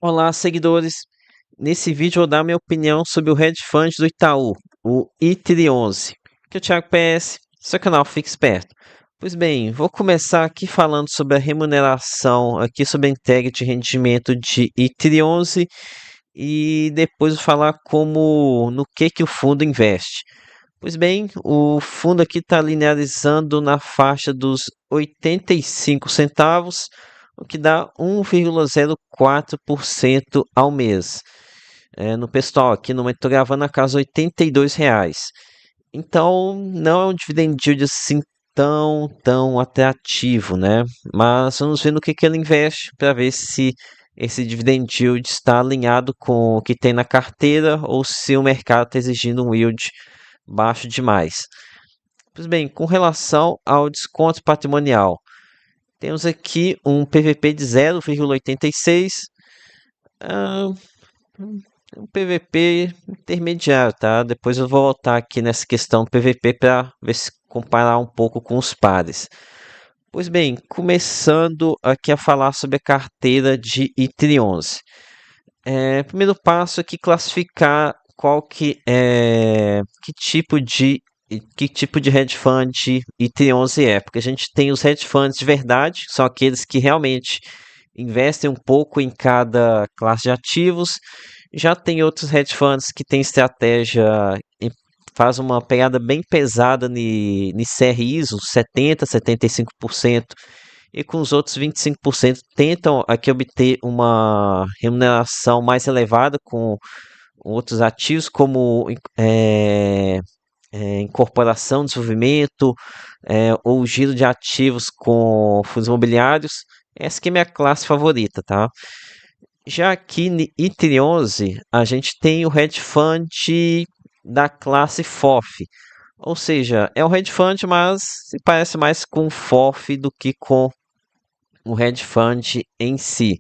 Olá, seguidores. Nesse vídeo eu vou dar minha opinião sobre o hedge fund do Itaú, o i311, que é o Thiago PS, seu canal Fique Esperto. Pois bem, vou começar aqui falando sobre a remuneração, aqui sobre a entrega de rendimento de i311 e depois vou falar no que o fundo investe. Pois bem, o fundo aqui está linearizando na faixa dos 85 centavos, o que dá 1,04% ao mês. No pessoal, aqui no momento estou gravando a casa R$ 82. Então, não é um dividend yield assim tão atrativo, né? Mas vamos ver no que ele investe para ver se esse dividend yield está alinhado com o que tem na carteira ou se o mercado está exigindo um yield baixo demais. Pois bem, com relação ao desconto patrimonial, temos aqui um PVP de 0,86, ah, um PVP intermediário, tá? Depois eu vou voltar aqui nessa questão do PVP para ver se comparar um pouco com os pares. Pois bem, começando aqui a falar sobre a carteira de I311. Primeiro passo aqui classificar qual que tipo de hedge fund I311 é, porque a gente tem os hedge funds de verdade, que são aqueles que realmente investem um pouco em cada classe de ativos. Já tem outros hedge funds que têm estratégia e faz uma pegada bem pesada ni CR ISO, 70, 75%, e com os outros 25% tentam aqui obter uma remuneração mais elevada com outros ativos como incorporação, desenvolvimento, ou giro de ativos com fundos imobiliários. Essa que é minha classe favorita, tá? Já aqui no item 11, a gente tem o hedge fund da classe FOF. Ou seja, é um hedge fund, mas se parece mais com FOF do que com o hedge fund em si.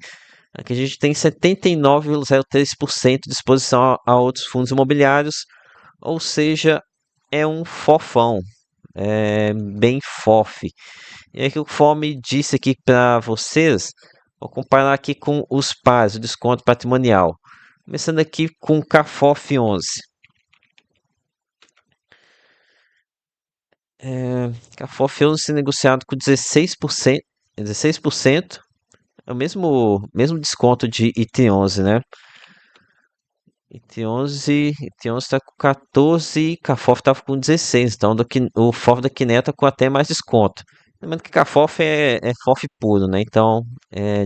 Aqui a gente tem 79,03% de exposição a outros fundos imobiliários, ou seja, é um fofão, é bem FOF. E aí que o FOME disse aqui para vocês, vou comparar aqui com os pares, o desconto patrimonial. Começando aqui com o CAFOF 11. CAFOF 11 sendo negociado com 16%, 16%, é o mesmo desconto de IT11, né? IT11 está com 14, CAFOF estava com 16, então o FOF da Quiné está com até mais desconto. Lembrando que CAFOF é FOF puro, né? Então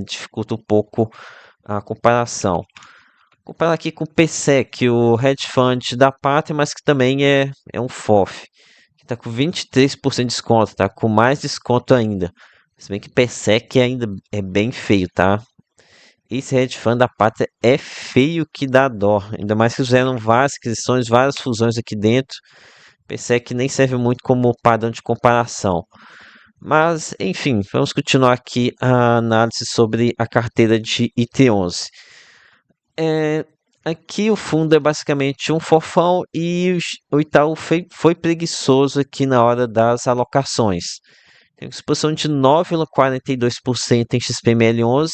dificulta um pouco a comparação. Comparar aqui com o PSEC, o hedge fund da Pátria, mas que também é um FOF. Que está com 23% de desconto, tá? Com mais desconto ainda. Se bem que PSEC ainda é bem feio, tá? Esse hedge fund da Pátria é feio que dá dó. Ainda mais que fizeram várias aquisições, várias fusões aqui dentro. PSEC nem serve muito como padrão de comparação. Mas, enfim, vamos continuar aqui a análise sobre a carteira de IT11. É, aqui o fundo é basicamente um fofão e o Itaú foi preguiçoso aqui na hora das alocações. Tem exposição de 9,42% em XPML11,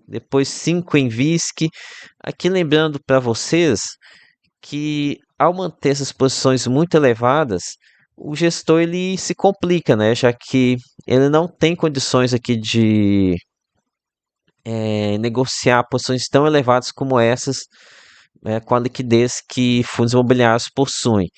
depois 5 em VISC. Aqui lembrando para vocês que ao manter essas posições muito elevadas, o gestor ele se complica, né? Já que ele não tem condições aqui de negociar posições tão elevadas como essas, né, com a liquidez que fundos imobiliários possuem.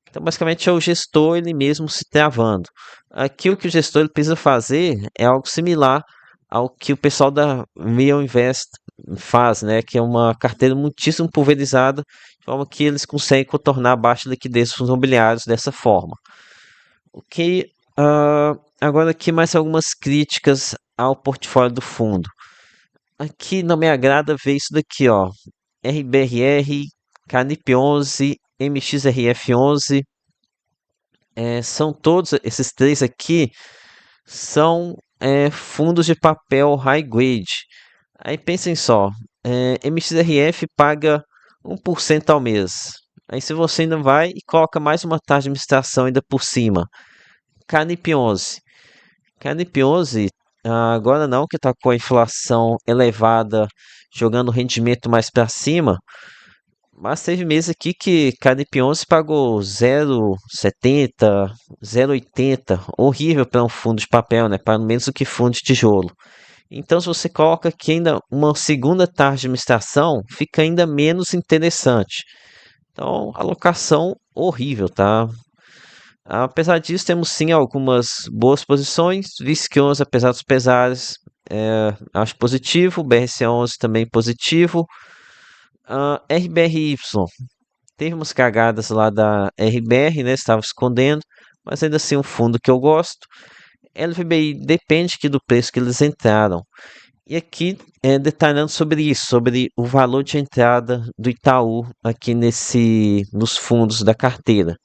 Então, basicamente, é o gestor ele mesmo se travando. Aqui, o que o gestor ele precisa fazer é algo similar ao que o pessoal da Real Invest faz, né? Que é uma carteira muitíssimo pulverizada, de forma que eles conseguem contornar a baixa liquidez dos fundos imobiliários dessa forma. Ok, agora aqui mais algumas críticas ao portfólio do fundo. Aqui não me agrada ver isso daqui, ó. RBRR, Canip 11, MXRF 11, são todos esses três aqui são fundos de papel high grade. Aí pensem só, MXRF paga 1% ao mês. Aí se você ainda vai e coloca mais uma taxa de administração ainda por cima. Canip 11. Canip 11 Agora não, que está com a inflação elevada, jogando o rendimento mais para cima. Mas teve mês aqui que cada IP11 pagou 0,70, 0,80. Horrível para um fundo de papel, né? Para menos do que fundo de tijolo. Então, se você coloca aqui ainda uma segunda taxa de administração, fica ainda menos interessante. Então, alocação horrível, tá? Apesar disso, temos sim algumas boas posições. VISC11, apesar dos pesares, acho positivo. BRC11 também positivo. RBRY, teve umas cagadas lá da RBR, né? Estava escondendo, mas ainda assim um fundo que eu gosto. LVBI depende aqui do preço que eles entraram. E aqui detalhando sobre isso, sobre o valor de entrada do Itaú aqui nos fundos da carteira.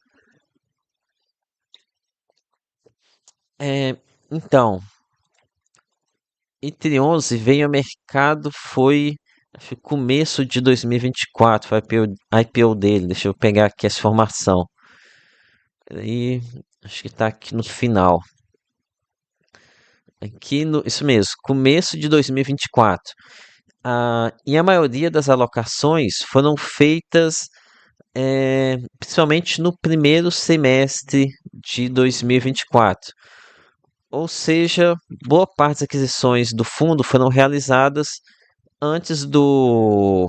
É, então, entre 11 veio ao mercado foi acho que começo de 2024, foi a IPO dele. Deixa eu pegar aqui essa informação. Aí, acho que está aqui no final. Isso mesmo, começo de 2024. E a maioria das alocações foram feitas principalmente no primeiro semestre de 2024. Ou seja, boa parte das aquisições do fundo foram realizadas antes do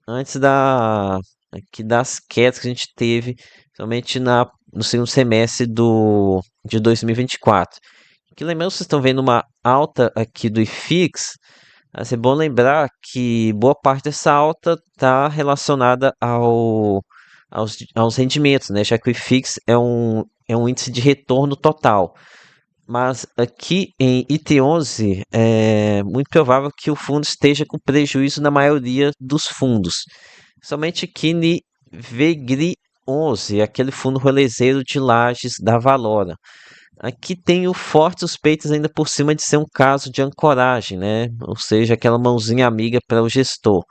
antes das quedas que a gente teve, somente no segundo semestre de 2024. Que lembrando, vocês estão vendo uma alta aqui do IFIX. É bom lembrar que boa parte dessa alta está relacionada aos rendimentos, né? Já que o IFIX é um índice de retorno total. Mas aqui em IT11 é muito provável que o fundo esteja com prejuízo na maioria dos fundos. Somente aqui em VGRI 11, aquele fundo relezeiro de Lages da Valora. Aqui tenho fortes suspeitas ainda por cima de ser um caso de ancoragem, né? Ou seja, aquela mãozinha amiga para o gestor.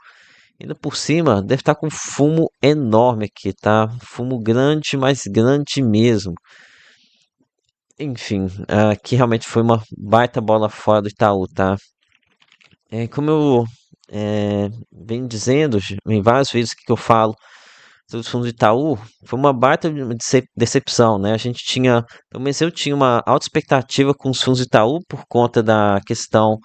Ainda por cima, deve estar com fumo enorme aqui, tá? Fumo grande, mas grande mesmo. Enfim, aqui realmente foi uma baita bola fora do Itaú, tá? Como eu venho dizendo, em vários vídeos que eu falo sobre os fundos do Itaú, foi uma baita de uma decepção, né? A gente tinha, pelo menos eu tinha uma alta expectativa com os fundos do Itaú por conta da questão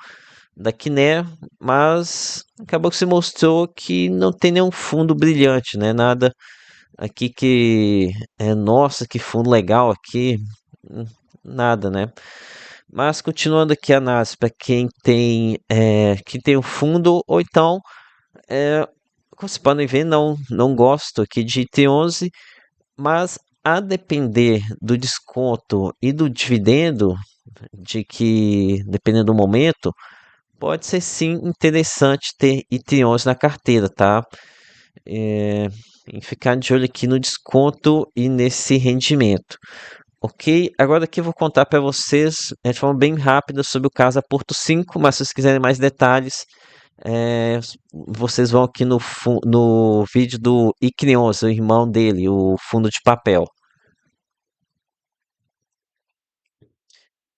da Quiné, mas acabou que se mostrou que não tem nenhum fundo brilhante, né? Nada aqui que nossa, que fundo legal aqui, hum, nada, né? Mas continuando aqui a análise para quem tem um fundo, ou então, como vocês podem ver, não gosto aqui de T11, mas a depender do desconto e do dividendo, de que, dependendo do momento, pode ser sim interessante ter IT11 na carteira, tá? É, e ficar de olho aqui no desconto e nesse rendimento. Ok, agora aqui eu vou contar para vocês de forma bem rápida sobre o caso da Porto 5, mas se vocês quiserem mais detalhes, é, vocês vão aqui no vídeo do Icrionça, o irmão dele, o fundo de papel.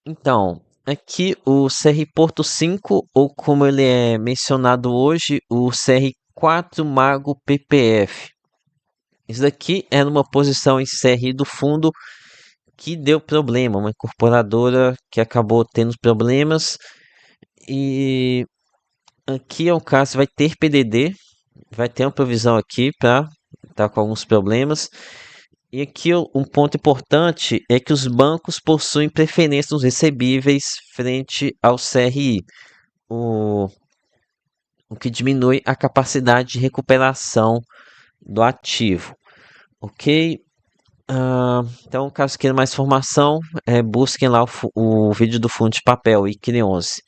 Então, aqui o CR Porto 5, ou como ele é mencionado hoje, o CR4 Mago PPF. Isso daqui é numa posição em CRI do fundo que deu problema, uma incorporadora que acabou tendo problemas. E aqui é um caso, vai ter PDD, vai ter uma provisão aqui para estar com alguns problemas. E aqui um ponto importante é que os bancos possuem preferência nos recebíveis frente ao CRI, o, o que diminui a capacidade de recuperação do ativo. Ok? Então, caso queira mais informação, busquem lá o vídeo do fundo de papel ICRI11.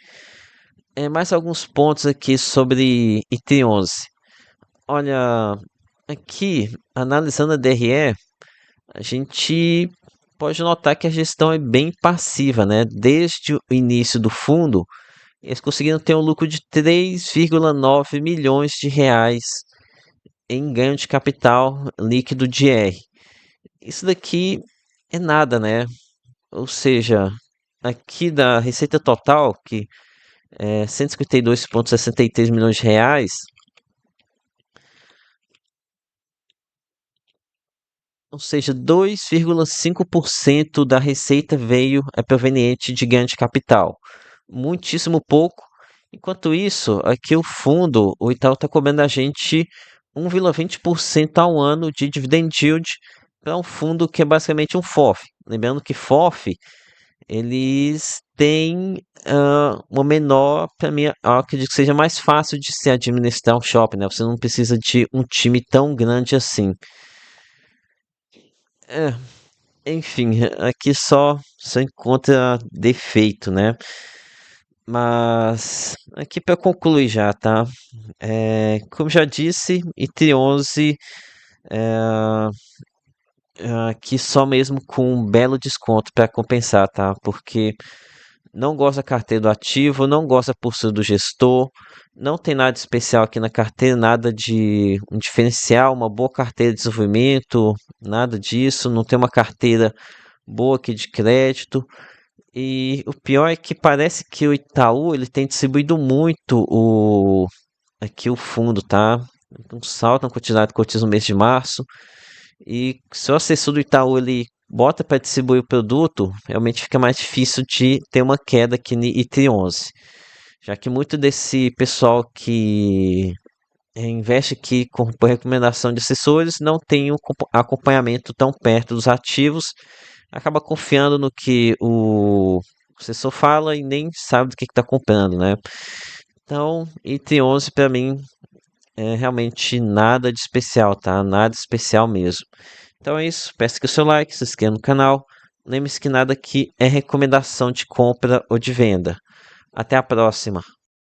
Mais alguns pontos aqui sobre IT11. Olha, aqui, analisando a DRE, a gente pode notar que a gestão é bem passiva, né? Desde o início do fundo, eles conseguiram ter um lucro de 3,9 milhões de reais em ganho de capital líquido de R. Isso daqui é nada, né? Ou seja, aqui da receita total, que é 152,63 milhões de reais, ou seja, 2,5% da receita veio é proveniente de ganho de capital. Muitíssimo pouco. Enquanto isso, aqui o fundo, o Itaú está cobrando a gente 1,20% ao ano de dividend yield para um fundo que é basicamente um FOF. Lembrando que FOF, eles têm uma menor, para mim, eu acredito que seja mais fácil de se administrar um shopping, né? Você não precisa de um time tão grande assim. É, enfim, aqui só encontra defeito, né? Mas aqui para concluir já, tá? Como já disse, IT 11 aqui só mesmo com um belo desconto para compensar, tá? Porque não gosto da carteira do ativo, não gosto da postura do gestor, não tem nada especial aqui na carteira, nada de um diferencial, uma boa carteira de desenvolvimento, nada disso, não tem uma carteira boa aqui de crédito. E o pior é que parece que o Itaú ele tem distribuído muito aqui o fundo, tá? Um salto na quantidade de cotistas no mês de março. E se o assessor do Itaú ele bota para distribuir o produto, realmente fica mais difícil de ter uma queda aqui no IT 11. Já que muito desse pessoal que investe aqui por recomendação de assessores não tem um acompanhamento tão perto dos ativos, acaba confiando no que o assessor fala e nem sabe do que está comprando, né? Então, item 11 para mim é realmente nada de especial, tá? Nada especial mesmo. Então é isso, peço que o seu like, se inscreva no canal. Lembre-se que nada aqui é recomendação de compra ou de venda. Até a próxima.